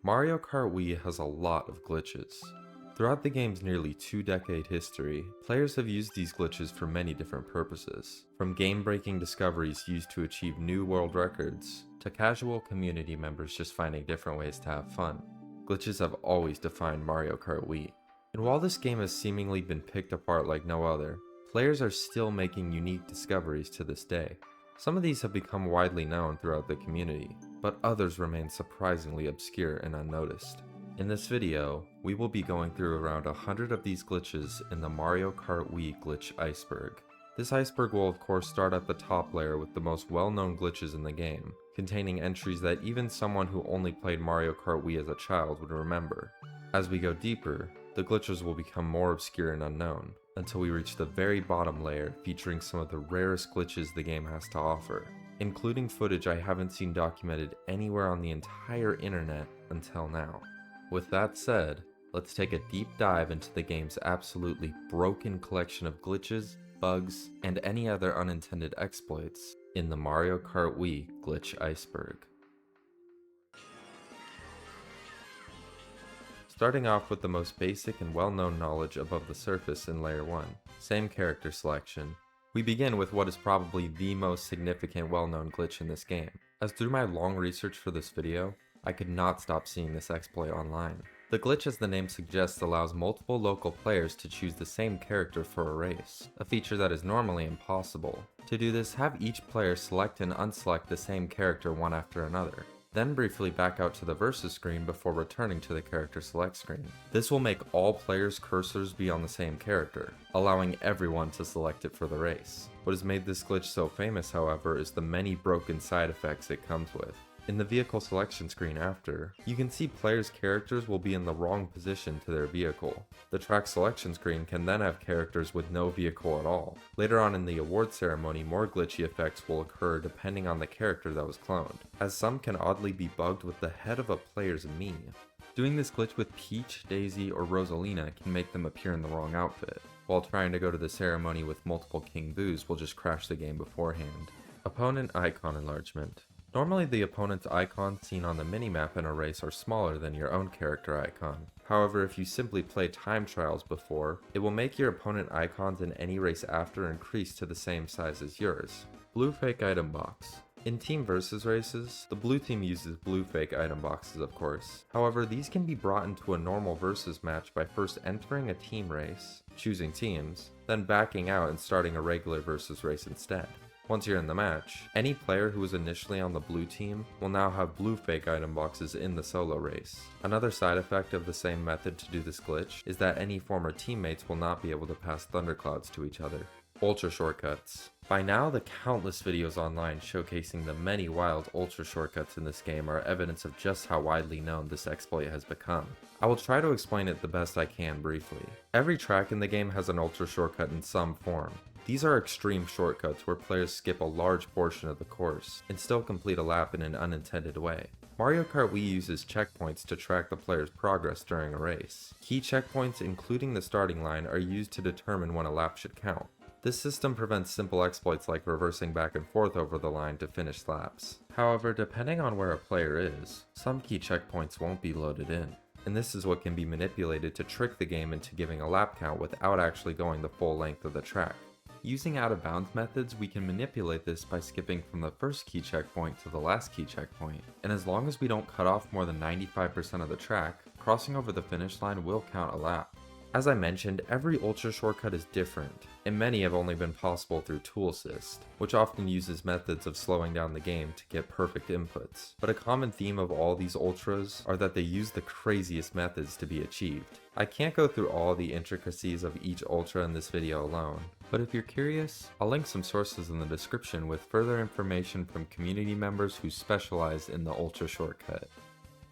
Mario Kart Wii has a lot of glitches. Throughout the game's nearly 2-decade history, players have used these glitches for many different purposes, from game-breaking discoveries used to achieve new world records, to casual community members just finding different ways to have fun. Glitches have always defined Mario Kart Wii. And while this game has seemingly been picked apart like no other, players are still making unique discoveries to this day. Some of these have become widely known throughout the community, but others remain surprisingly obscure and unnoticed. In this video, we will be going through around 100 of these glitches in the Mario Kart Wii glitch Iceberg. This iceberg will of course start at the top layer with the most well-known glitches in the game, containing entries that even someone who only played Mario Kart Wii as a child would remember. As we go deeper, the glitches will become more obscure and unknown, until we reach the very bottom layer featuring some of the rarest glitches the game has to offer, including footage I haven't seen documented anywhere on the entire internet until now. With that said, let's take a deep dive into the game's absolutely broken collection of glitches, bugs, and any other unintended exploits in the Mario Kart Wii glitch Iceberg. Starting off with the most basic and well-known knowledge above the surface in Layer 1, same character selection, we begin with what is probably the most significant well-known glitch in this game, as through my long research for this video, I could not stop seeing this exploit online. The glitch, as the name suggests, allows multiple local players to choose the same character for a race, a feature that is normally impossible. To do this, have each player select and unselect the same character one after another, then briefly back out to the versus screen before returning to the character select screen. This will make all players' cursors be on the same character, allowing everyone to select it for the race. What has made this glitch so famous, however, is the many broken side effects it comes with. In the vehicle selection screen after, you can see players' characters will be in the wrong position to their vehicle. The track selection screen can then have characters with no vehicle at all. Later on in the award ceremony, more glitchy effects will occur depending on the character that was cloned, as some can oddly be bugged with the head of a player's Mii. Doing this glitch with Peach, Daisy, or Rosalina can make them appear in the wrong outfit, while trying to go to the ceremony with multiple King Boos will just crash the game beforehand. Opponent icon enlargement. Normally the opponent's icons seen on the minimap in a race are smaller than your own character icon. However, if you simply play time trials before, it will make your opponent icons in any race after increase to the same size as yours. Blue fake item box. In team versus races, the blue team uses blue fake item boxes of course. However, these can be brought into a normal versus match by first entering a team race, choosing teams, then backing out and starting a regular versus race instead. Once you're in the match, any player who was initially on the blue team will now have blue fake item boxes in the solo race. Another side effect of the same method to do this glitch is that any former teammates will not be able to pass thunderclouds to each other. Ultra shortcuts. By now, the countless videos online showcasing the many wild ultra shortcuts in this game are evidence of just how widely known this exploit has become. I will try to explain it the best I can briefly. Every track in the game has an ultra shortcut in some form. These are extreme shortcuts where players skip a large portion of the course and still complete a lap in an unintended way. Mario Kart Wii uses checkpoints to track the player's progress during a race. Key checkpoints, including the starting line, are used to determine when a lap should count. This system prevents simple exploits like reversing back and forth over the line to finish laps. However, depending on where a player is, some key checkpoints won't be loaded in, and this is what can be manipulated to trick the game into giving a lap count without actually going the full length of the track. Using out-of-bounds methods, we can manipulate this by skipping from the first key checkpoint to the last key checkpoint, and as long as we don't cut off more than 95% of the track, crossing over the finish line will count a lap. As I mentioned, every ultra shortcut is different, and many have only been possible through Tool Assist, which often uses methods of slowing down the game to get perfect inputs. But a common theme of all these ultras are that they use the craziest methods to be achieved. I can't go through all the intricacies of each ultra in this video alone, but if you're curious, I'll link some sources in the description with further information from community members who specialize in the ultra shortcut.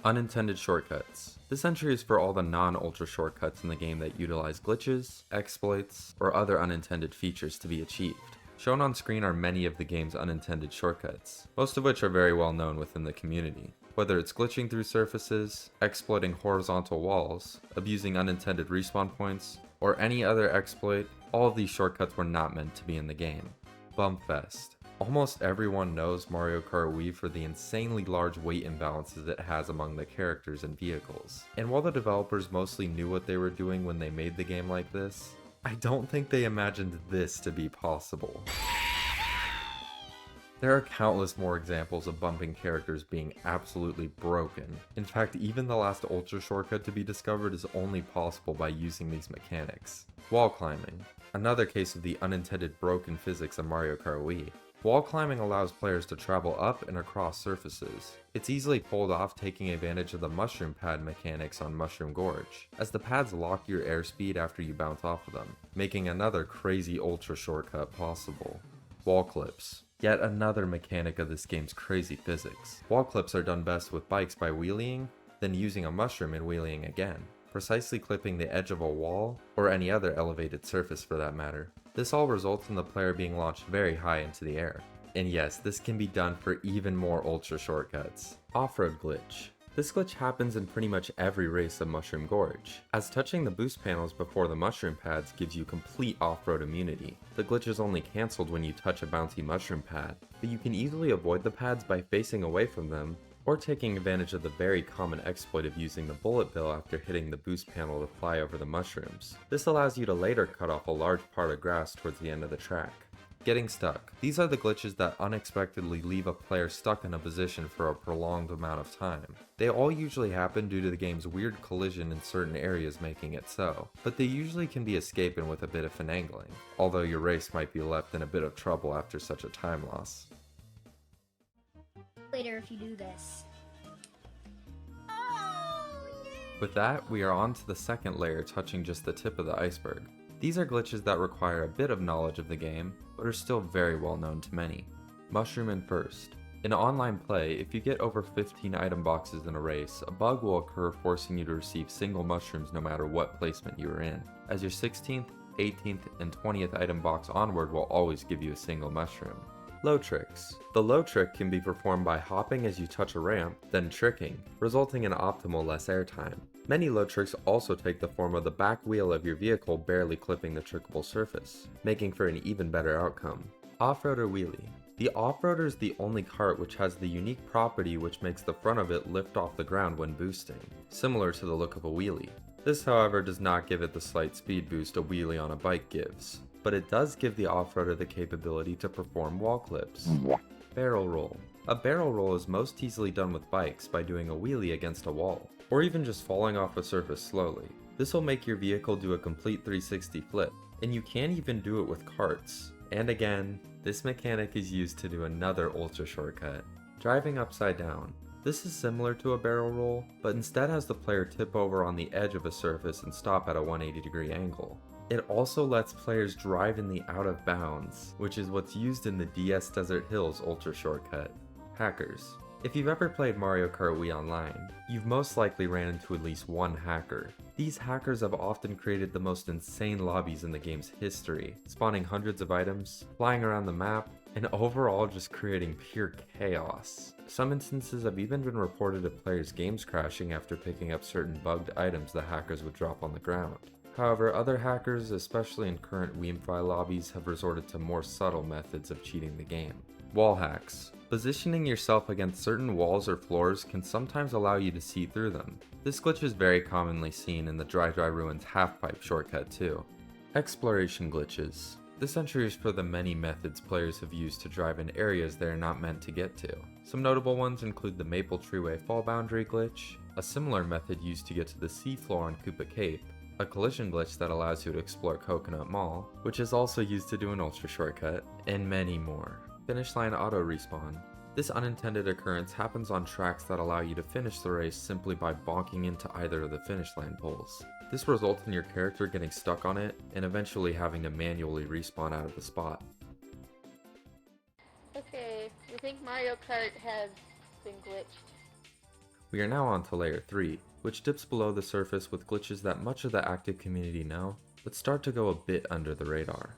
Unintended shortcuts. This entry is for all the non-ultra shortcuts in the game that utilize glitches, exploits, or other unintended features to be achieved. Shown on screen are many of the game's unintended shortcuts, most of which are very well known within the community. Whether it's glitching through surfaces, exploiting horizontal walls, abusing unintended respawn points, or any other exploit, all of these shortcuts were not meant to be in the game. Bump Fest. Almost everyone knows Mario Kart Wii for the insanely large weight imbalances it has among the characters and vehicles. And while the developers mostly knew what they were doing when they made the game like this, I don't think they imagined this to be possible. There are countless more examples of bumping characters being absolutely broken. In fact, even the last ultra shortcut to be discovered is only possible by using these mechanics. Wall climbing. Another case of the unintended broken physics of Mario Kart Wii. Wall climbing allows players to travel up and across surfaces. It's easily pulled off taking advantage of the mushroom pad mechanics on Mushroom Gorge, as the pads lock your airspeed after you bounce off of them, making another crazy ultra shortcut possible. Wall clips. Yet another mechanic of this game's crazy physics. Wall clips are done best with bikes by wheeling, then using a mushroom and wheeling again, precisely clipping the edge of a wall, or any other elevated surface for that matter. This all results in the player being launched very high into the air. And yes, this can be done for even more ultra shortcuts. Off-road glitch. This glitch happens in pretty much every race of Mushroom Gorge, as touching the boost panels before the mushroom pads gives you complete off-road immunity. The glitch is only cancelled when you touch a bouncy mushroom pad, but you can easily avoid the pads by facing away from them, or taking advantage of the very common exploit of using the bullet bill after hitting the boost panel to fly over the mushrooms. This allows you to later cut off a large part of grass towards the end of the track. Getting stuck. These are the glitches that unexpectedly leave a player stuck in a position for a prolonged amount of time. They all usually happen due to the game's weird collision in certain areas making it so, but they usually can be escaped with a bit of finagling, although your race might be left in a bit of trouble after such a time loss. Later if you do this. With that, we are on to the second layer touching just the tip of the iceberg. These are glitches that require a bit of knowledge of the game, but are still very well known to many. Mushroom and First. In online play, if you get over 15 item boxes in a race, a bug will occur forcing you to receive single mushrooms no matter what placement you are in, as your 16th, 18th, and 20th item box onward will always give you a single mushroom. Low tricks. The low trick can be performed by hopping as you touch a ramp, then tricking, resulting in optimal less airtime. Many low tricks also take the form of the back wheel of your vehicle barely clipping the trickable surface, making for an even better outcome. Off-roader wheelie. The off-roader is the only kart which has the unique property which makes the front of it lift off the ground when boosting, similar to the look of a wheelie. This, however, does not give it the slight speed boost a wheelie on a bike gives, but it does give the off-roader the capability to perform wall clips. Barrel roll. A barrel roll is most easily done with bikes by doing a wheelie against a wall, or even just falling off a surface slowly. This will make your vehicle do a complete 360 flip, and you can even do it with karts. And again, this mechanic is used to do another ultra shortcut. Driving upside down. This is similar to a barrel roll, but instead has the player tip over on the edge of a surface and stop at a 180-degree angle. It also lets players drive in the out of bounds, which is what's used in the DS Desert Hills ultra shortcut. Hackers. If you've ever played Mario Kart Wii online, you've most likely ran into at least one hacker. These hackers have often created the most insane lobbies in the game's history, spawning hundreds of items, flying around the map, and overall just creating pure chaos. Some instances have even been reported of players' games crashing after picking up certain bugged items the hackers would drop on the ground. However, other hackers, especially in current WeamFi lobbies, have resorted to more subtle methods of cheating the game. Wall hacks. Positioning yourself against certain walls or floors can sometimes allow you to see through them. This glitch is very commonly seen in the Dry Ruins half-pipe shortcut too. Exploration glitches. This entry is for the many methods players have used to drive in areas they are not meant to get to. Some notable ones include the Maple Treeway fall boundary glitch, a similar method used to get to the seafloor on Koopa Cape, a collision glitch that allows you to explore Coconut Mall, which is also used to do an ultra shortcut, and many more. Finish line auto respawn. This unintended occurrence happens on tracks that allow you to finish the race simply by bonking into either of the finish line poles. This results in your character getting stuck on it and eventually having to manually respawn out of the spot. Okay, we think Mario Kart has been glitched. We are now on to layer 3, which dips below the surface with glitches that much of the active community know, but start to go a bit under the radar.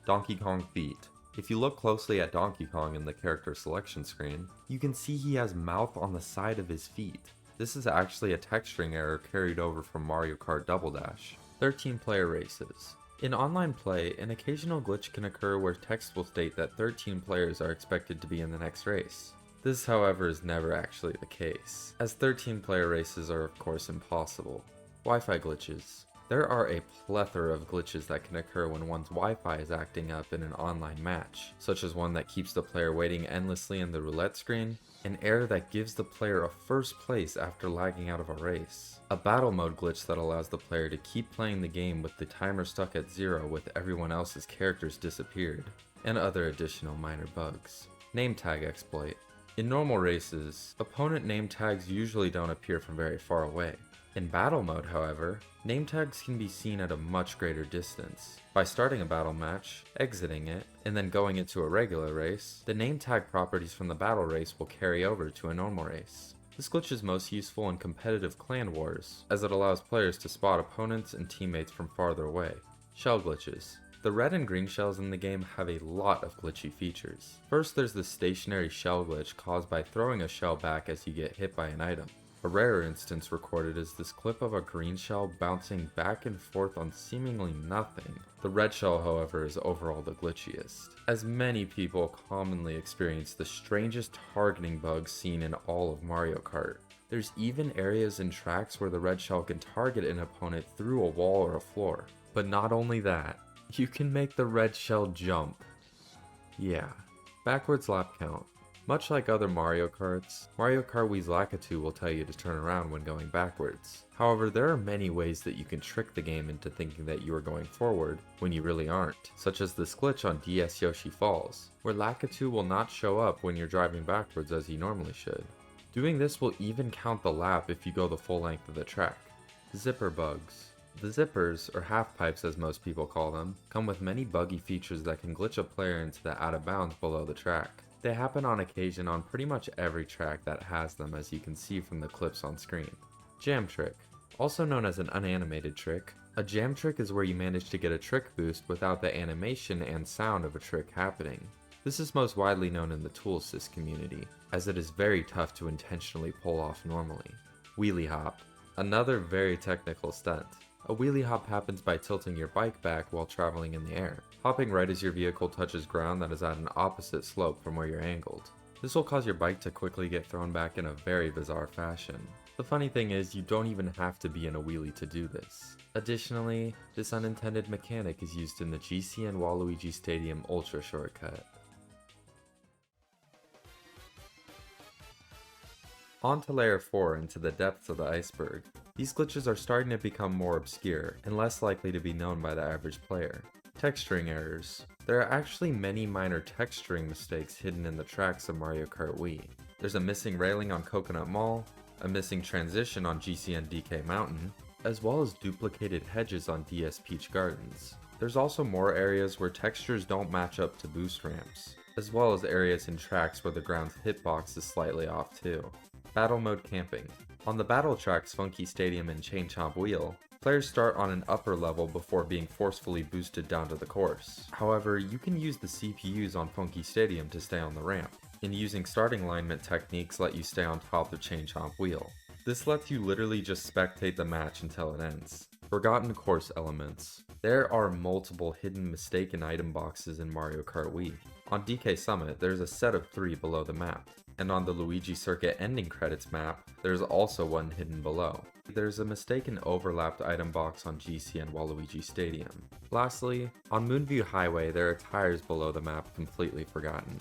Donkey Kong feet. If you look closely at Donkey Kong in the character selection screen, you can see he has mouth on the side of his feet. This is actually a texturing error carried over from Mario Kart Double Dash. 13 player races. In online play, an occasional glitch can occur where text will state that 13 players are expected to be in the next race. This, however, is never actually the case, as 13-player races are of course impossible. Wi-Fi glitches. There are a plethora of glitches that can occur when one's Wi-Fi is acting up in an online match, such as one that keeps the player waiting endlessly in the roulette screen, an error that gives the player a first place after lagging out of a race, a battle mode glitch that allows the player to keep playing the game with the timer stuck at 0 with everyone else's characters disappeared, and other additional minor bugs. Name tag exploit. In normal races, opponent name tags usually don't appear from very far away. In battle mode, however, name tags can be seen at a much greater distance. By starting a battle match, exiting it, and then going into a regular race, the name tag properties from the battle race will carry over to a normal race. This glitch is most useful in competitive clan wars, as it allows players to spot opponents and teammates from farther away. Shell glitches. The red and green shells in the game have a lot of glitchy features. First, there's the stationary shell glitch caused by throwing a shell back as you get hit by an item. A rarer instance recorded is this clip of a green shell bouncing back and forth on seemingly nothing. The red shell, however, is overall the glitchiest, as many people commonly experience the strangest targeting bugs seen in all of Mario Kart. There's even areas in tracks where the red shell can target an opponent through a wall or a floor. But not only that, you can make the red shell jump. Yeah, backwards lap count. Much like other Mario Karts, Mario Kart Wii's Lakitu will tell you to turn around when going backwards. However, there are many ways that you can trick the game into thinking that you are going forward when you really aren't, such as this glitch on DS Yoshi Falls, where Lakitu will not show up when you're driving backwards as you normally should. Doing this will even count the lap if you go the full length of the track. Zipper bugs. The zippers, or half pipes as most people call them, come with many buggy features that can glitch a player into the out of bounds below the track. They happen on occasion on pretty much every track that has them, as you can see from the clips on screen. Jam trick. Also known as an unanimated trick, a jam trick is where you manage to get a trick boost without the animation and sound of a trick happening. This is most widely known in the toolsys community, as it is very tough to intentionally pull off normally. Wheelie hop. Another very technical stunt. A wheelie hop happens by tilting your bike back while traveling in the air, hopping right as your vehicle touches ground that is at an opposite slope from where you're angled. This will cause your bike to quickly get thrown back in a very bizarre fashion. The funny thing is, you don't even have to be in a wheelie to do this. Additionally, this unintended mechanic is used in the GCN Waluigi Stadium Ultra shortcut. On to Layer 4 into the depths of the Iceberg. These glitches are starting to become more obscure and less likely to be known by the average player. Texturing errors. There are actually many minor texturing mistakes hidden in the tracks of Mario Kart Wii. There's a missing railing on Coconut Mall, a missing transition on GCN DK Mountain, as well as duplicated hedges on DS Peach Gardens. There's also more areas where textures don't match up to boost ramps, as well as areas in tracks where the ground's hitbox is slightly off too. Battle mode camping. On the battle tracks Funky Stadium and Chain Chomp Wheel, players start on an upper level before being forcefully boosted down to the course. However, you can use the CPUs on Funky Stadium to stay on the ramp, and using starting alignment techniques let you stay on top of Chain Chomp Wheel. This lets you literally just spectate the match until it ends. Forgotten course elements. There are multiple hidden mistaken item boxes in Mario Kart Wii. On DK Summit, there's a set of 3 below the map, and on the Luigi Circuit ending credits map, there's also one hidden below. There's a mistaken overlapped item box on GCN Waluigi Stadium. Lastly, on Moonview Highway there are tires below the map completely forgotten.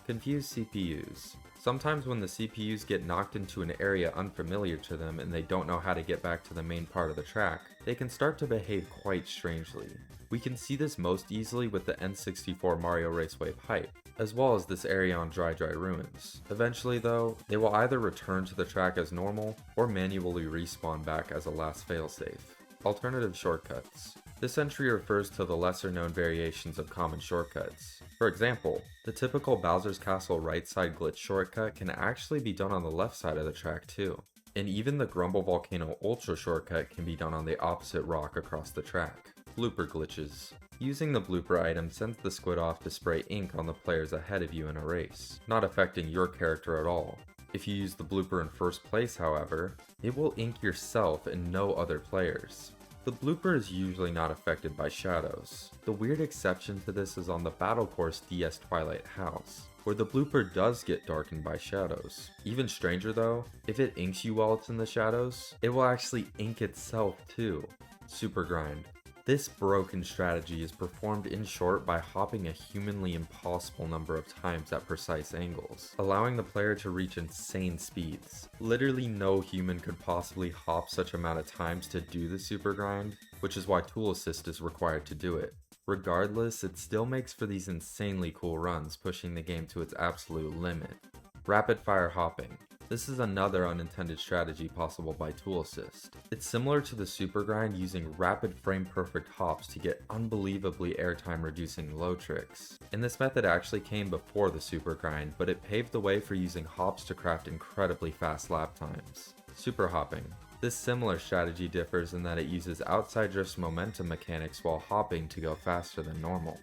Confused CPUs. Sometimes when the CPUs get knocked into an area unfamiliar to them and they don't know how to get back to the main part of the track, they can start to behave quite strangely. We can see this most easily with the N64 Mario Raceway pipe, as well as this area on Dry Ruins. Eventually though, they will either return to the track as normal, or manually respawn back as a last failsafe. Alternative shortcuts. This entry refers to the lesser known variations of common shortcuts. For example, the typical Bowser's Castle right side glitch shortcut can actually be done on the left side of the track too. And even the Grumble Volcano Ultra shortcut can be done on the opposite rock across the track. Blooper glitches. Using the blooper item sends the squid off to spray ink on the players ahead of you in a race, not affecting your character at all. If you use the blooper in first place, however, it will ink yourself and no other players. The blooper is usually not affected by shadows. The weird exception to this is on the Battle Course DS Twilight House, where the blooper does get darkened by shadows. Even stranger though, if it inks you while it's in the shadows, it will actually ink itself too. Super grind. This broken strategy is performed in short by hopping a humanly impossible number of times at precise angles, allowing the player to reach insane speeds. Literally no human could possibly hop such amount of times to do the super grind, which is why tool assist is required to do it. Regardless, it still makes for these insanely cool runs, pushing the game to its absolute limit. Rapid fire hopping. This is another unintended strategy possible by tool assist. It's similar to the super grind using rapid frame perfect hops to get unbelievably airtime reducing low tricks. And this method actually came before the super grind, but it paved the way for using hops to craft incredibly fast lap times. Super hopping. This similar strategy differs in that it uses outside drift's momentum mechanics while hopping to go faster than normal.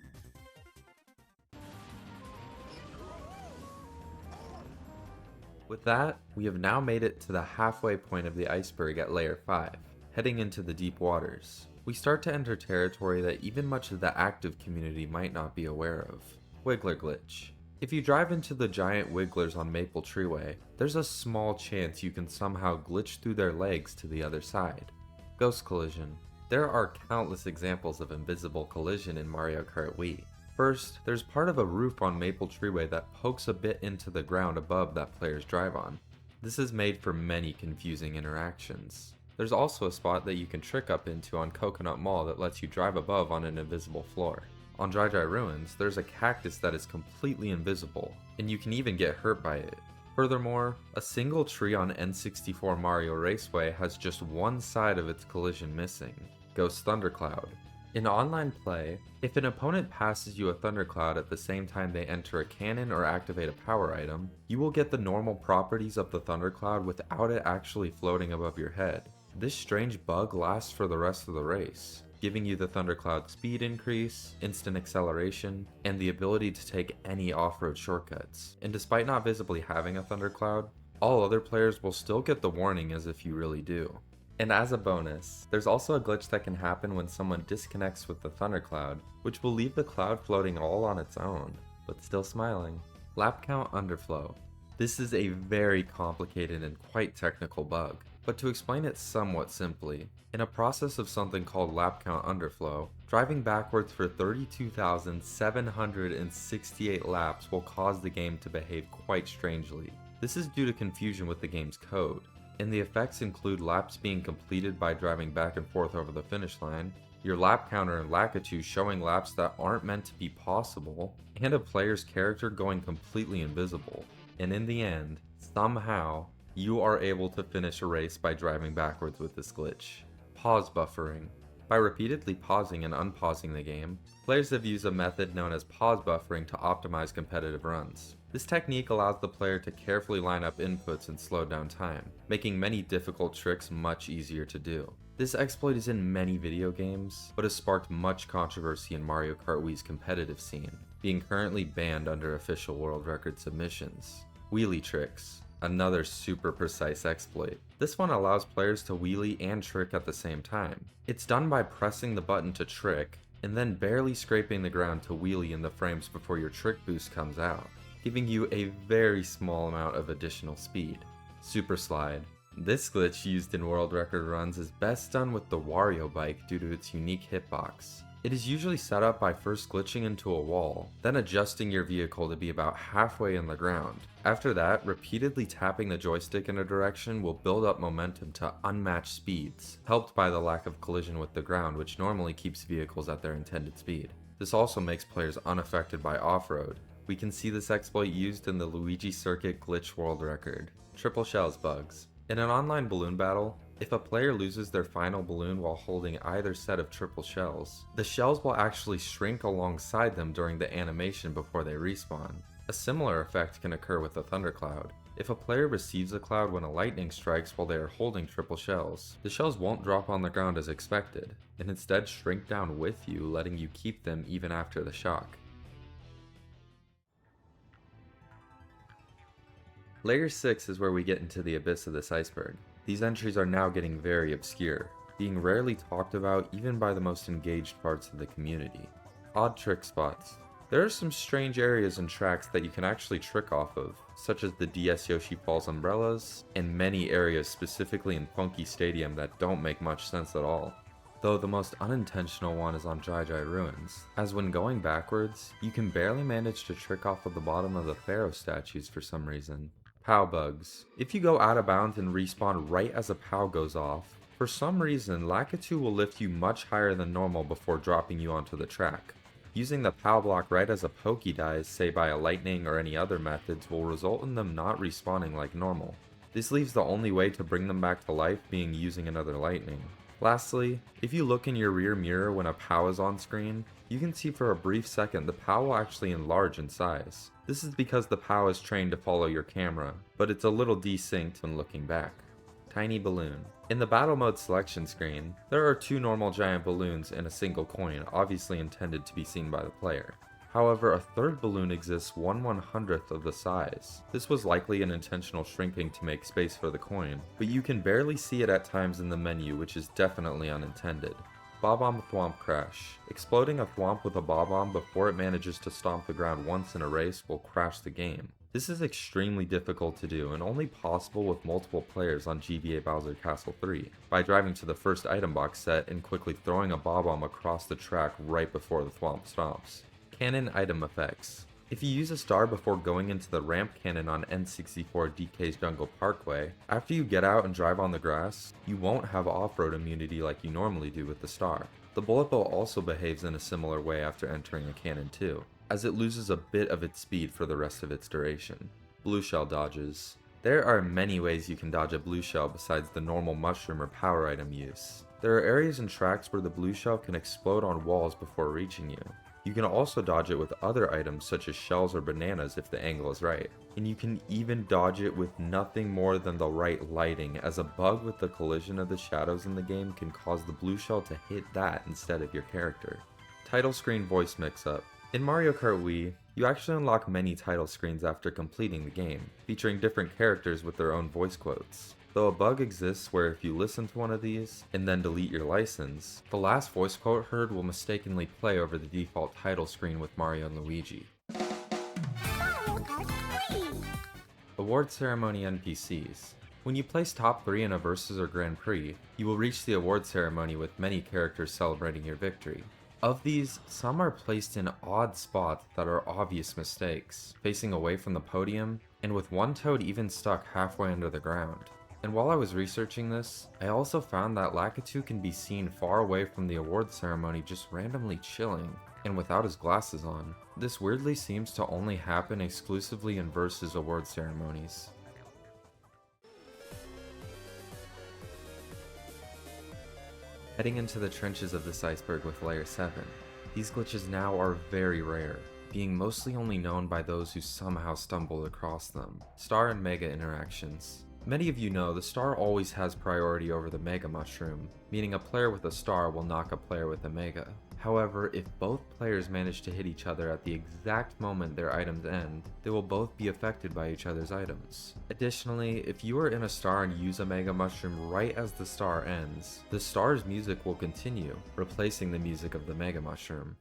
With that, we have now made it to the halfway point of the iceberg at layer 5, heading into the deep waters. We start to enter territory that even much of the active community might not be aware of. Wiggler glitch. If you drive into the giant wigglers on Maple Treeway, there's a small chance you can somehow glitch through their legs to the other side. Ghost collision. There are countless examples of invisible collision in Mario Kart Wii. First, there's part of a roof on Maple Treeway that pokes a bit into the ground above that players drive on. This is made for many confusing interactions. There's also a spot that you can trick up into on Coconut Mall that lets you drive above on an invisible floor. On Dry Dry Ruins, there's a cactus that is completely invisible, and you can even get hurt by it. Furthermore, a single tree on N64 Mario Raceway has just one side of its collision missing. Ghost Thundercloud. In online play, if an opponent passes you a thundercloud at the same time they enter a cannon or activate a power item, you will get the normal properties of the thundercloud without it actually floating above your head. This strange bug lasts for the rest of the race, giving you the thundercloud speed increase, instant acceleration, and the ability to take any off-road shortcuts. And despite not visibly having a thundercloud, all other players will still get the warning as if you really do. And as a bonus, there's also a glitch that can happen when someone disconnects with the thundercloud, which will leave the cloud floating all on its own, but still smiling. Lap count underflow. This is a very complicated and quite technical bug, but to explain it somewhat simply, in a process of something called lap count underflow, driving backwards for 32,768 laps will cause the game to behave quite strangely. This is due to confusion with the game's code, and the effects include laps being completed by driving back and forth over the finish line, your lap counter in Lakitu showing laps that aren't meant to be possible, and a player's character going completely invisible. And in the end, somehow, you are able to finish a race by driving backwards with this glitch. Pause buffering. By repeatedly pausing and unpausing the game, players have used a method known as pause buffering to optimize competitive runs. This technique allows the player to carefully line up inputs and slow down time, making many difficult tricks much easier to do. This exploit is in many video games, but has sparked much controversy in Mario Kart Wii's competitive scene, being currently banned under official world record submissions. Wheelie tricks. Another super precise exploit. This one allows players to wheelie and trick at the same time. It's done by pressing the button to trick, and then barely scraping the ground to wheelie in the frames before your trick boost comes out, giving you a very small amount of additional speed. Super slide. This glitch used in world record runs is best done with the Wario bike due to its unique hitbox. It is usually set up by first glitching into a wall, then adjusting your vehicle to be about halfway in the ground. After that, repeatedly tapping the joystick in a direction will build up momentum to unmatched speeds, helped by the lack of collision with the ground, which normally keeps vehicles at their intended speed. This also makes players unaffected by off-road. We can see this exploit used in the Luigi Circuit glitch world record. Triple shells bugs. In an online balloon battle, if a player loses their final balloon while holding either set of triple shells, the shells will actually shrink alongside them during the animation before they respawn. A similar effect can occur with a thundercloud. If a player receives a cloud when a lightning strikes while they are holding triple shells, the shells won't drop on the ground as expected, and instead shrink down with you, letting you keep them even after the shock. Layer 6 is where we get into the abyss of this iceberg. These entries are now getting very obscure. being rarely talked about even by the most engaged parts of the community. Odd trick spots. There are some strange areas and tracks that you can actually trick off of, such as the DS Yoshi Falls umbrellas, and many areas specifically in Funky Stadium that don't make much sense at all. Though the most unintentional one is on Jai Jai Ruins, as when going backwards, you can barely manage to trick off of the bottom of the Pharaoh statues for some reason. POW bugs. If you go out of bounds and respawn right as a POW goes off, for some reason Lakitu will lift you much higher than normal before dropping you onto the track. Using the POW block right as a Pokey dies, say by a lightning or any other methods, will result in them not respawning like normal. This leaves the only way to bring them back to life being using another lightning. Lastly, if you look in your rear mirror when a POW is on screen, you can see for a brief second the POW will actually enlarge in size. This is because the POW is trained to follow your camera, but it's a little desynced when looking back. Tiny balloon. In the battle mode selection screen, there are 2 normal giant balloons and a single coin, obviously intended to be seen by the player. However, a third balloon exists 1/100th of the size. This was likely an intentional shrinking to make space for the coin, but you can barely see it at times in the menu, which is definitely unintended. Bob-omb Thwomp Crash. Exploding a Thwomp with a Bob-omb before it manages to stomp the ground once in a race will crash the game. This is extremely difficult to do and only possible with multiple players on GBA Bowser Castle 3, by driving to the first item box set and quickly throwing a Bob-omb across the track right before the Thwomp stomps. Cannon item effects. If you use a star before going into the ramp cannon on N64 DK's Jungle Parkway, after you get out and drive on the grass, you won't have off-road immunity like you normally do with the star. The bullet bow also behaves in a similar way after entering a cannon too, as it loses a bit of its speed for the rest of its duration. Blue shell dodges. There are many ways you can dodge a blue shell besides the normal mushroom or power item use. There are areas and tracks where the blue shell can explode on walls before reaching you. You can also dodge it with other items such as shells or bananas if the angle is right. And you can even dodge it with nothing more than the right lighting, as a bug with the collision of the shadows in the game can cause the blue shell to hit that instead of your character. Title screen voice mix-up. In Mario Kart Wii, you actually unlock many title screens after completing the game, featuring different characters with their own voice quotes. Though a bug exists where if you listen to one of these, and then delete your license, the last voice quote heard will mistakenly play over the default title screen with Mario and Luigi. Award Ceremony NPCs. When you place top 3 in a Versus or Grand Prix, you will reach the award ceremony with many characters celebrating your victory. Of these, some are placed in odd spots that are obvious mistakes, facing away from the podium, and with one toad even stuck halfway under the ground. And while I was researching this, I also found that Lakitu can be seen far away from the award ceremony just randomly chilling, and without his glasses on. This weirdly seems to only happen exclusively in Versus award ceremonies. Heading into the trenches of this iceberg with Layer 7, these glitches now are very rare, being mostly only known by those who somehow stumbled across them. Star and Mega interactions. Many of you know the star always has priority over the Mega Mushroom, meaning a player with a star will knock a player with a Mega. However, if both players manage to hit each other at the exact moment their items end, they will both be affected by each other's items. Additionally, if you are in a star and use a Mega Mushroom right as the star ends, the star's music will continue, replacing the music of the Mega Mushroom.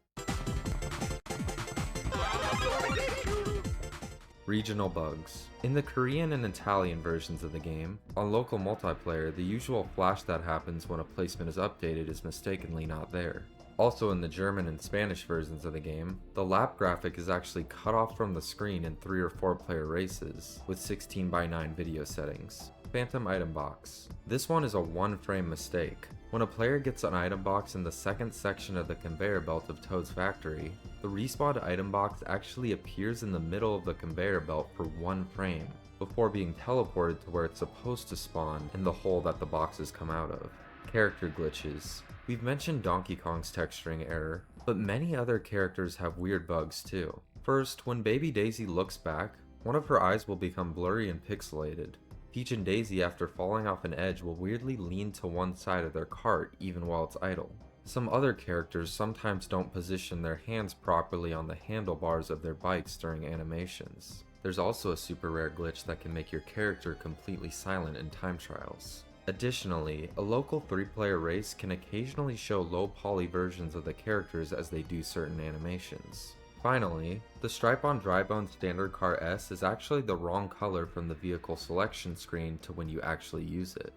Regional bugs. In the Korean and Italian versions of the game, on local multiplayer, the usual flash that happens when a placement is updated is mistakenly not there. Also in the German and Spanish versions of the game, the lap graphic is actually cut off from the screen in 3 or 4 player races, with 16:9 video settings. Phantom item box. This one is a 1-frame mistake. When a player gets an item box in the second section of the conveyor belt of Toad's factory, the respawned item box actually appears in the middle of the conveyor belt for 1 frame, before being teleported to where it's supposed to spawn in the hole that the boxes come out of. Character glitches. We've mentioned Donkey Kong's texturing error, but many other characters have weird bugs too. First, when Baby Daisy looks back, one of her eyes will become blurry and pixelated. Peach and Daisy, after falling off an edge, will weirdly lean to one side of their cart even while it's idle. Some other characters sometimes don't position their hands properly on the handlebars of their bikes during animations. There's also a super rare glitch that can make your character completely silent in time trials. Additionally, a local 3-player race can occasionally show low poly versions of the characters as they do certain animations. Finally, the stripe on Drybone Standard Car S is actually the wrong color from the vehicle selection screen to when you actually use it.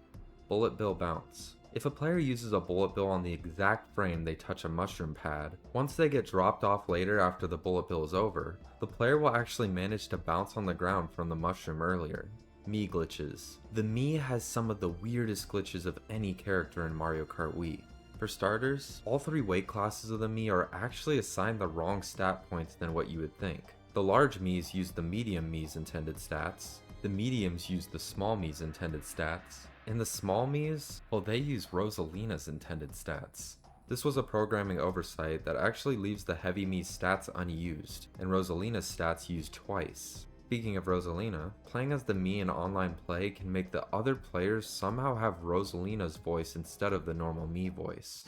Bullet Bill Bounce. If a player uses a bullet bill on the exact frame they touch a mushroom pad, once they get dropped off later after the bullet bill is over, the player will actually manage to bounce on the ground from the mushroom earlier. Mii glitches. The Mii has some of the weirdest glitches of any character in Mario Kart Wii. For starters, all 3 weight classes of the Mii are actually assigned the wrong stat points than what you would think. The large Miis use the medium Mii's intended stats, the mediums use the small Mii's intended stats, and the small Mii's, well, they use Rosalina's intended stats. This was a programming oversight that actually leaves the heavy Mii's stats unused, and Rosalina's stats used twice. Speaking of Rosalina, playing as the Mii in online play can make the other players somehow have Rosalina's voice instead of the normal Mii voice.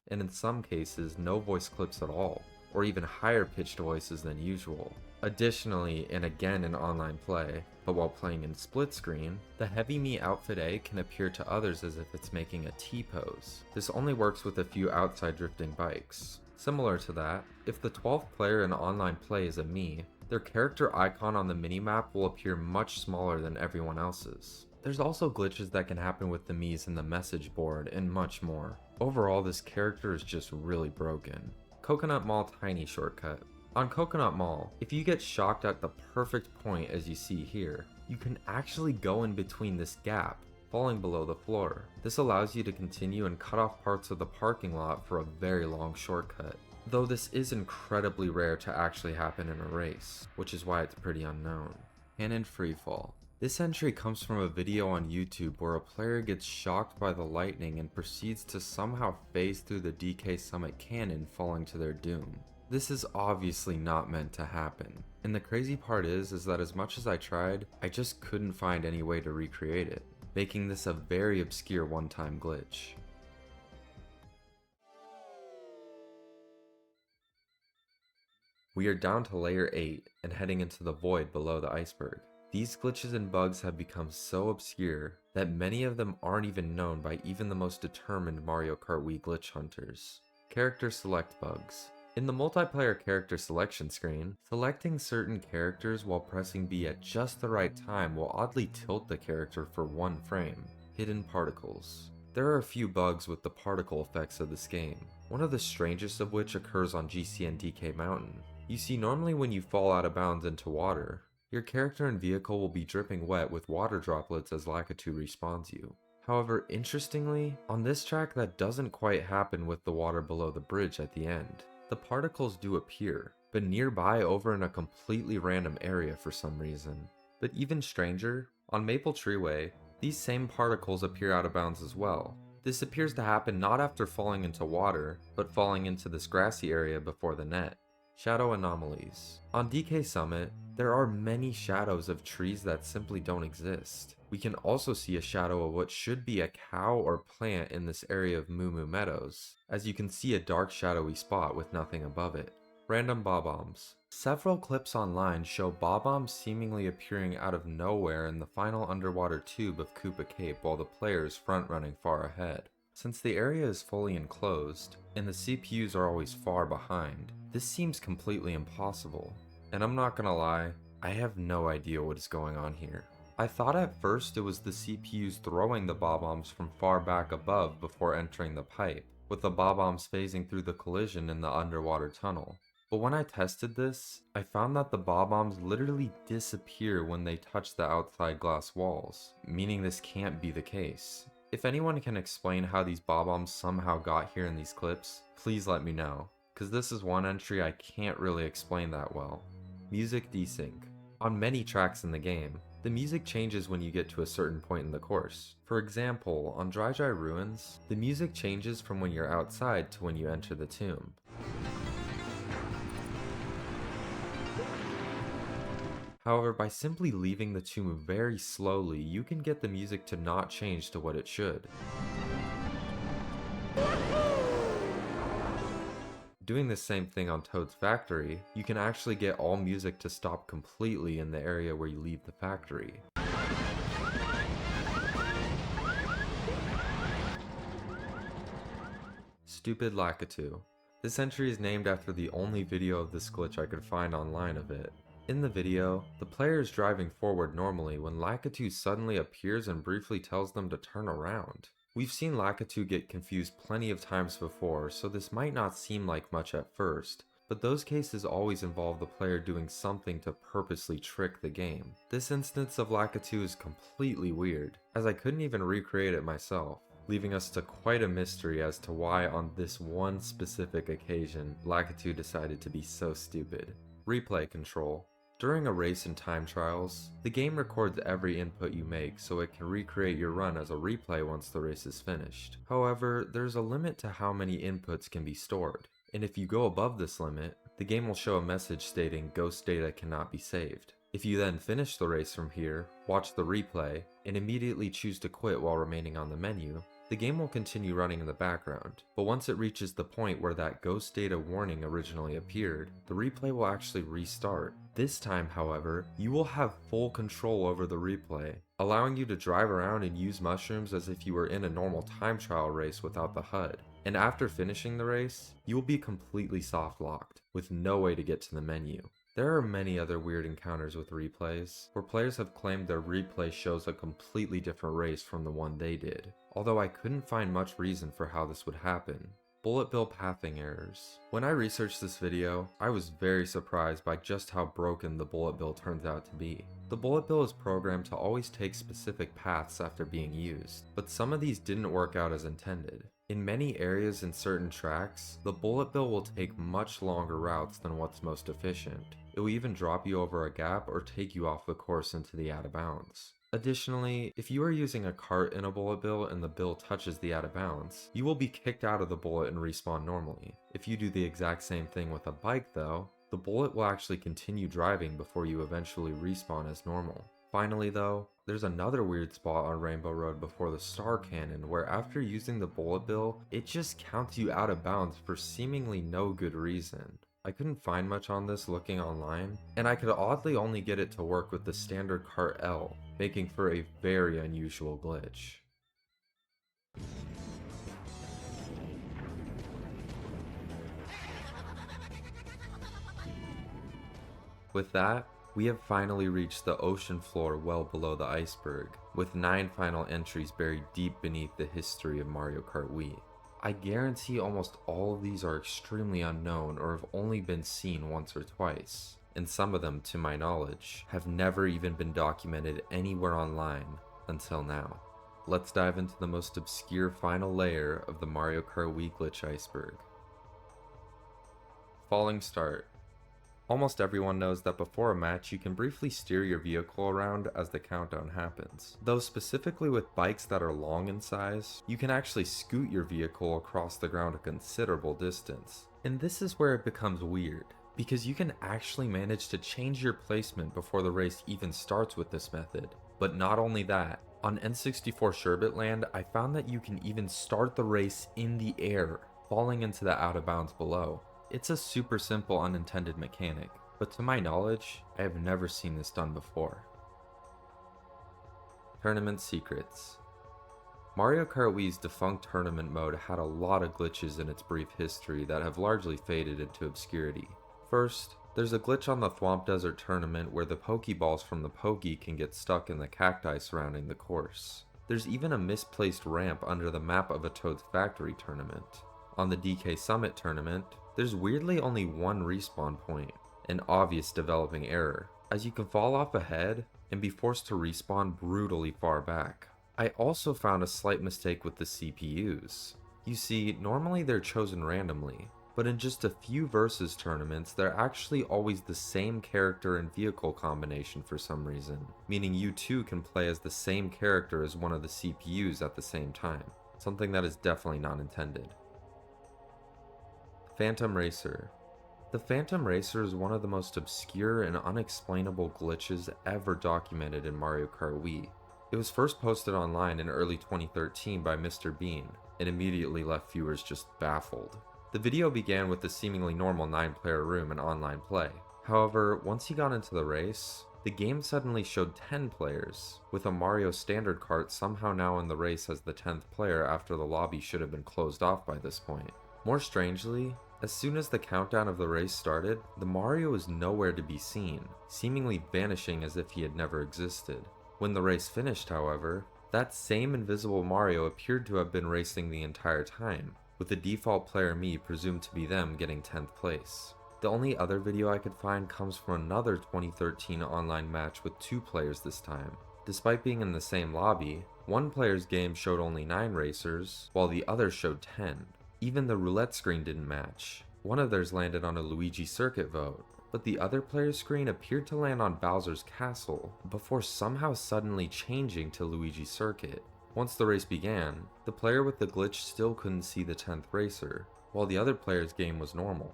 And in some cases, no voice clips at all, or even higher pitched voices than usual. Additionally, and again in online play, but while playing in split screen, the heavy Mii outfit A can appear to others as if it's making a T-pose. This only works with a few outside drifting bikes. Similar to that, if the 12th player in online play is a Mii, their character icon on the minimap will appear much smaller than everyone else's. There's also glitches that can happen with the Miis in the message board and much more. Overall, this character is just really broken. Coconut Mall Tiny Shortcut. On Coconut Mall, if you get shocked at the perfect point as you see here, you can actually go in between this gap, falling below the floor. This allows you to continue and cut off parts of the parking lot for a very long shortcut. Though this is incredibly rare to actually happen in a race, which is why it's pretty unknown. Cannon Freefall. This entry comes from a video on YouTube where a player gets shocked by the lightning and proceeds to somehow phase through the DK Summit cannon, falling to their doom. This is obviously not meant to happen. And the crazy part is that as much as I tried, I just couldn't find any way to recreate it, making this a very obscure one-time glitch. We are down to layer 8 and heading into the void below the iceberg. These glitches and bugs have become so obscure that many of them aren't even known by even the most determined Mario Kart Wii glitch hunters. Character select bugs. In the multiplayer character selection screen, selecting certain characters while pressing B at just the right time will oddly tilt the character for one frame. Hidden particles. There are a few bugs with the particle effects of this game, one of the strangest of which occurs on GCN DK Mountain. You see, normally when you fall out of bounds into water, your character and vehicle will be dripping wet with water droplets as Lakitu respawns you. However, interestingly, on this track that doesn't quite happen with the water below the bridge at the end. The particles do appear, but nearby over in a completely random area for some reason. But even stranger, on Maple Treeway, these same particles appear out of bounds as well. This appears to happen not after falling into water, but falling into this grassy area before the net. Shadow anomalies. On DK Summit, there are many shadows of trees that simply don't exist. We can also see a shadow of what should be a cow or plant in this area of Moo Moo Meadows, as you can see a dark shadowy spot with nothing above it. Random bob-ombs. Several clips online show bob-ombs seemingly appearing out of nowhere in the final underwater tube of Koopa Cape while the player is front-running far ahead. Since the area is fully enclosed, and the CPUs are always far behind, this seems completely impossible. And I'm not gonna lie, I have no idea what is going on here. I thought at first it was the CPUs throwing the bob-ombs from far back above before entering the pipe, with the bob-ombs phasing through the collision in the underwater tunnel. But when I tested this, I found that the bob-ombs literally disappear when they touch the outside glass walls, meaning this can't be the case. If anyone can explain how these bob-ombs somehow got here in these clips, please let me know, cause this is one entry I can't really explain that well. Music desync. On many tracks in the game, the music changes when you get to a certain point in the course. For example, on Dry Dry Ruins, the music changes from when you're outside to when you enter the tomb. However, by simply leaving the tomb very slowly, you can get the music to not change to what it should. Doing the same thing on Toad's Factory, you can actually get all music to stop completely in the area where you leave the factory. Stupid Lakitu. This entry is named after the only video of this glitch I could find online of it. In the video, the player is driving forward normally when Lakitu suddenly appears and briefly tells them to turn around. We've seen Lakitu get confused plenty of times before, so this might not seem like much at first, but those cases always involve the player doing something to purposely trick the game. This instance of Lakitu is completely weird, as I couldn't even recreate it myself, leaving us to quite a mystery as to why on this one specific occasion, Lakitu decided to be so stupid. Replay control. During a race in time trials, the game records every input you make so it can recreate your run as a replay once the race is finished. However, there's a limit to how many inputs can be stored, and if you go above this limit, the game will show a message stating ghost data cannot be saved. If you then finish the race from here, watch the replay, and immediately choose to quit while remaining on the menu, the game will continue running in the background, but once it reaches the point where that ghost data warning originally appeared, the replay will actually restart. This time, however, you will have full control over the replay, allowing you to drive around and use mushrooms as if you were in a normal time trial race without the HUD. And after finishing the race, you will be completely soft locked, with no way to get to the menu. There are many other weird encounters with replays, where players have claimed their replay shows a completely different race from the one they did, although I couldn't find much reason for how this would happen. Bullet bill pathing errors. When I researched this video, I was very surprised by just how broken the bullet bill turns out to be. The bullet bill is programmed to always take specific paths after being used, but some of these didn't work out as intended. In many areas and certain tracks, the bullet bill will take much longer routes than what's most efficient. It will even drop you over a gap or take you off the course into the out of bounds. Additionally, if you are using a cart in a bullet bill and the bill touches the out of bounds, you will be kicked out of the bullet and respawn normally. If you do the exact same thing with a bike though, the bullet will actually continue driving before you eventually respawn as normal. Finally though, there's another weird spot on Rainbow Road before the Star Cannon where after using the bullet bill, it just counts you out of bounds for seemingly no good reason. I couldn't find much on this looking online, and I could oddly only get it to work with the standard cart L, making for a very unusual glitch. With that, we have finally reached the ocean floor well below the iceberg, with 9 final entries buried deep beneath the history of Mario Kart Wii. I guarantee almost all of these are extremely unknown or have only been seen once or twice, and some of them, to my knowledge, have never even been documented anywhere online until now. Let's dive into the most obscure final layer of the Mario Kart Wii glitch iceberg. Falling start. Almost everyone knows that before a match you can briefly steer your vehicle around as the countdown happens. Though specifically with bikes that are long in size, you can actually scoot your vehicle across the ground a considerable distance. And this is where it becomes weird, because you can actually manage to change your placement before the race even starts with this method. But not only that, on N64 Sherbet Land I found that you can even start the race in the air, falling into the out of bounds below. It's a super simple unintended mechanic, but to my knowledge, I have never seen this done before. Tournament secrets. Mario Kart Wii's defunct tournament mode had a lot of glitches in its brief history that have largely faded into obscurity. First, there's a glitch on the Thwomp Desert tournament where the Pokeballs from the Poke can get stuck in the cacti surrounding the course. There's even a misplaced ramp under the map of a Toad's Factory tournament. On the DK Summit tournament, there's weirdly only one respawn point, an obvious developing error, as you can fall off ahead and be forced to respawn brutally far back. I also found a slight mistake with the CPUs. You see, normally they're chosen randomly, but in just a few versus tournaments they're actually always the same character and vehicle combination for some reason, meaning you too can play as the same character as one of the CPUs at the same time, something that is definitely not intended. Phantom Racer. The Phantom Racer is one of the most obscure and unexplainable glitches ever documented in Mario Kart Wii. It was first posted online in early 2013 by Mr. Bean, and immediately left viewers just baffled. The video began with the seemingly normal 9-player room and online play. However, once he got into the race, the game suddenly showed 10 players, with a Mario standard kart somehow now in the race as the 10th player after the lobby should have been closed off by this point. More strangely, as soon as the countdown of the race started, the Mario was nowhere to be seen, seemingly vanishing as if he had never existed. When the race finished, however, that same invisible Mario appeared to have been racing the entire time, with the default player me presumed to be them getting 10th place. The only other video I could find comes from another 2013 online match with 2 players this time. Despite being in the same lobby, one player's game showed only 9 racers, while the other showed 10. Even the roulette screen didn't match. One of theirs landed on a Luigi Circuit vote, but the other player's screen appeared to land on Bowser's Castle, before somehow suddenly changing to Luigi Circuit. Once the race began, the player with the glitch still couldn't see the 10th racer, while the other player's game was normal.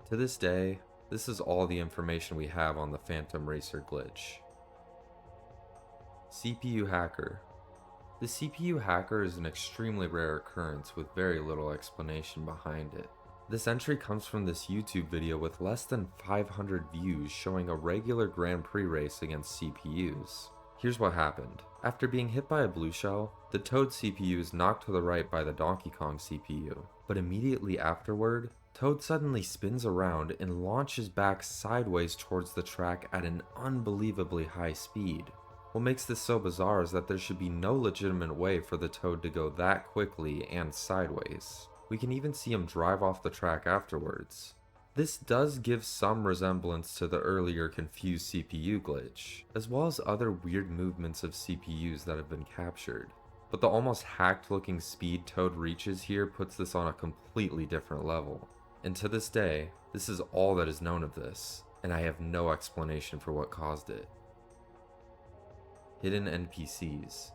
To this day, this is all the information we have on the Phantom Racer glitch. CPU Hacker. The CPU hacker is an extremely rare occurrence with very little explanation behind it. This entry comes from this YouTube video with less than 500 views showing a regular Grand Prix race against CPUs. Here's what happened. After being hit by a blue shell, the Toad CPU is knocked to the right by the Donkey Kong CPU, but immediately afterward, Toad suddenly spins around and launches back sideways towards the track at an unbelievably high speed. What makes this so bizarre is that there should be no legitimate way for the Toad to go that quickly and sideways. We can even see him drive off the track afterwards. This does give some resemblance to the earlier confused CPU glitch, as well as other weird movements of CPUs that have been captured. But the almost hacked looking speed Toad reaches here puts this on a completely different level. And to this day, this is all that is known of this, and I have no explanation for what caused it. Hidden NPCs.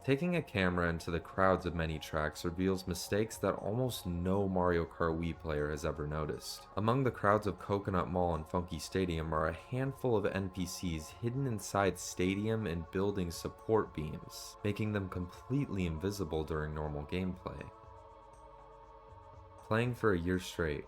Taking a camera into the crowds of many tracks reveals mistakes that almost no Mario Kart Wii player has ever noticed. Among the crowds of Coconut Mall and Funky Stadium are a handful of NPCs hidden inside stadium and building support beams, making them completely invisible during normal gameplay. Playing for a year straight.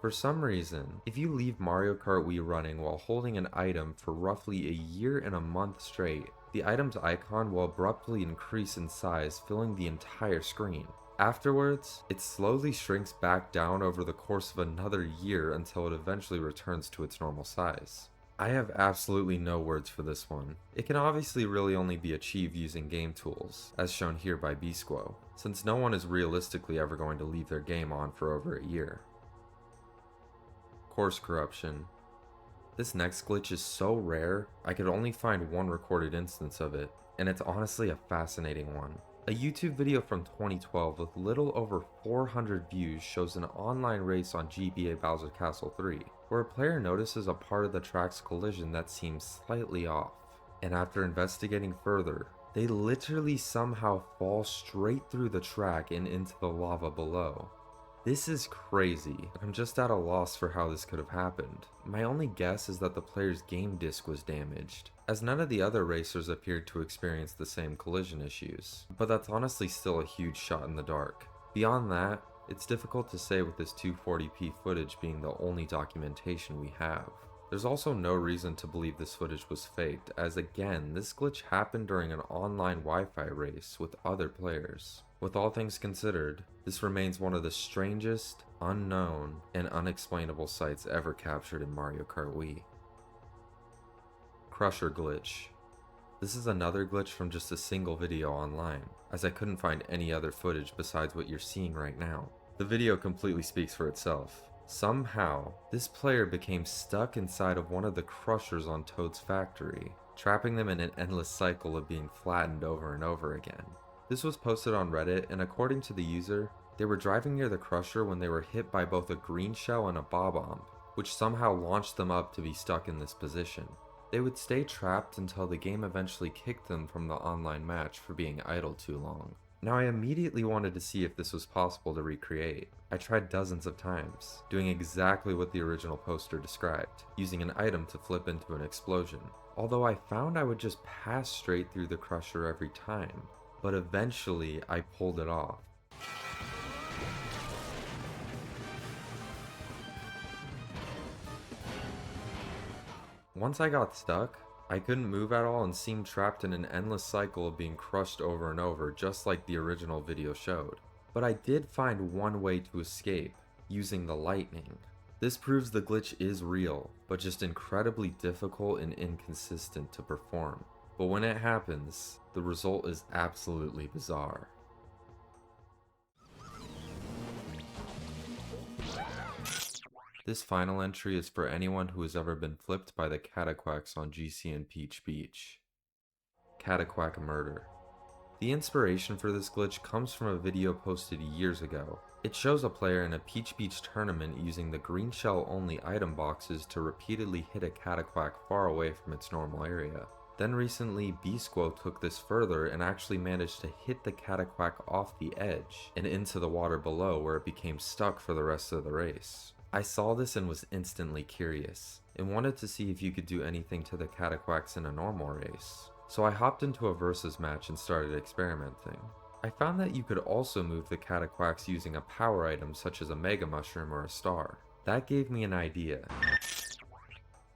For some reason, if you leave Mario Kart Wii running while holding an item for roughly a year and a month straight, the item's icon will abruptly increase in size, filling the entire screen. Afterwards, it slowly shrinks back down over the course of another year until it eventually returns to its normal size. I have absolutely no words for this one. It can obviously really only be achieved using game tools, as shown here by Bisquo, since no one is realistically ever going to leave their game on for over a year. Course corruption. This next glitch is so rare, I could only find one recorded instance of it, and it's honestly a fascinating one. A YouTube video from 2012 with little over 400 views shows an online race on GBA Bowser Castle 3, where a player notices a part of the track's collision that seems slightly off, and after investigating further, they literally somehow fall straight through the track and into the lava below. This is crazy, and I'm just at a loss for how this could have happened. My only guess is that the player's game disc was damaged, as none of the other racers appeared to experience the same collision issues, but that's honestly still a huge shot in the dark. Beyond that, it's difficult to say with this 240p footage being the only documentation we have. There's also no reason to believe this footage was faked, as again, this glitch happened during an online Wi-Fi race with other players. With all things considered, this remains one of the strangest, unknown, and unexplainable sights ever captured in Mario Kart Wii. Crusher glitch. This is another glitch from just a single video online, as I couldn't find any other footage besides what you're seeing right now. The video completely speaks for itself. Somehow, this player became stuck inside of one of the crushers on Toad's factory, trapping them in an endless cycle of being flattened over and over again. This was posted on Reddit, and according to the user, they were driving near the crusher when they were hit by both a green shell and a bob-omb, which somehow launched them up to be stuck in this position. They would stay trapped until the game eventually kicked them from the online match for being idle too long. Now, I immediately wanted to see if this was possible to recreate. I tried dozens of times, doing exactly what the original poster described, using an item to flip into an explosion. Although I found I would just pass straight through the crusher every time, but eventually I pulled it off. Once I got stuck, I couldn't move at all and seemed trapped in an endless cycle of being crushed over and over, just like the original video showed. But I did find one way to escape, using the lightning. This proves the glitch is real, but just incredibly difficult and inconsistent to perform. But when it happens, the result is absolutely bizarre. This final entry is for anyone who has ever been flipped by the cataquacks on GC and Peach Beach. Cataquack Murder. The inspiration for this glitch comes from a video posted years ago. It shows a player in a Peach Beach tournament using the green shell only item boxes to repeatedly hit a cataquack far away from its normal area. Then recently, Bisquo took this further and actually managed to hit the cataquack off the edge and into the water below, where it became stuck for the rest of the race. I saw this and was instantly curious, and wanted to see if you could do anything to the cataquacks in a normal race. So I hopped into a versus match and started experimenting. I found that you could also move the cataquacks using a power item such as a mega mushroom or a star. That gave me an idea.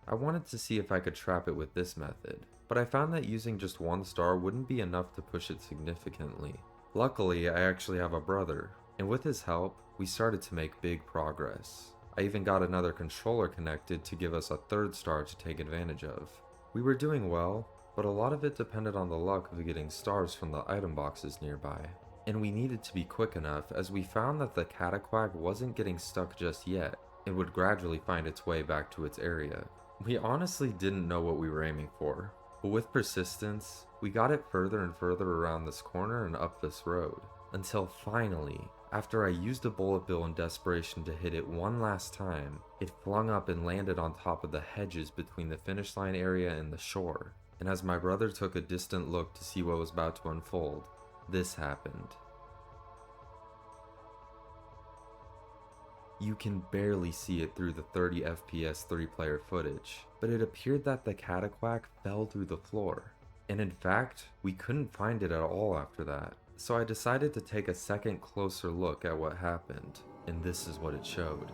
I wanted to see if I could trap it with this method, but I found that using just one star wouldn't be enough to push it significantly. Luckily, I actually have a brother, and with his help, we started to make big progress. I even got another controller connected to give us a third star to take advantage of. We were doing well, but a lot of it depended on the luck of getting stars from the item boxes nearby. And we needed to be quick enough, as we found that the cataquack wasn't getting stuck just yet. It would gradually find its way back to its area. We honestly didn't know what we were aiming for, but with persistence, we got it further and further around this corner and up this road, until finally, after I used a bullet bill in desperation to hit it one last time, it flung up and landed on top of the hedges between the finish line area and the shore. And as my brother took a distant look to see what was about to unfold, this happened. You can barely see it through the 30 FPS 3-player footage, but it appeared that the cataquack fell through the floor. And in fact, we couldn't find it at all after that. So I decided to take a second closer look at what happened, and this is what it showed.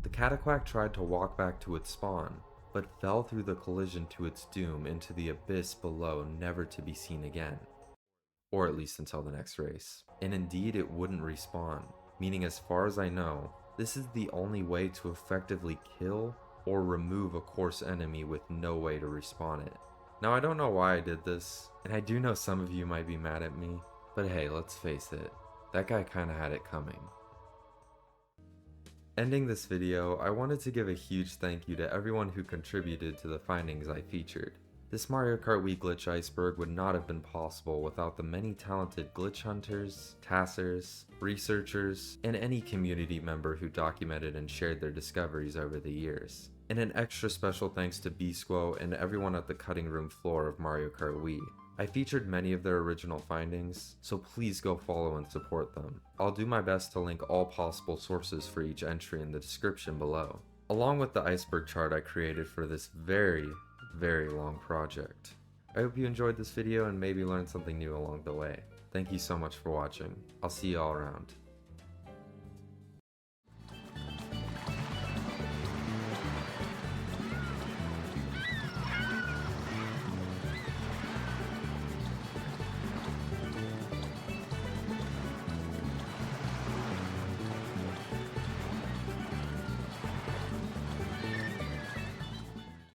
The cataquack tried to walk back to its spawn, but fell through the collision to its doom into the abyss below, never to be seen again. Or at least until the next race. And indeed, it wouldn't respawn, meaning as far as I know, this is the only way to effectively kill or remove a course enemy with no way to respawn it. Now, I don't know why I did this, and I do know some of you might be mad at me, but hey, let's face it, that guy kinda had it coming. Ending this video, I wanted to give a huge thank you to everyone who contributed to the findings I featured. This Mario Kart Wii glitch iceberg would not have been possible without the many talented glitch hunters, TASers, researchers, and any community member who documented and shared their discoveries over the years. And an extra special thanks to Bisquo and everyone at the cutting room floor of Mario Kart Wii. I featured many of their original findings, so please go follow and support them. I'll do my best to link all possible sources for each entry in the description below, along with the iceberg chart I created for this very long project. I hope you enjoyed this video and maybe learned something new along the way. Thank you so much for watching. I'll see you all around.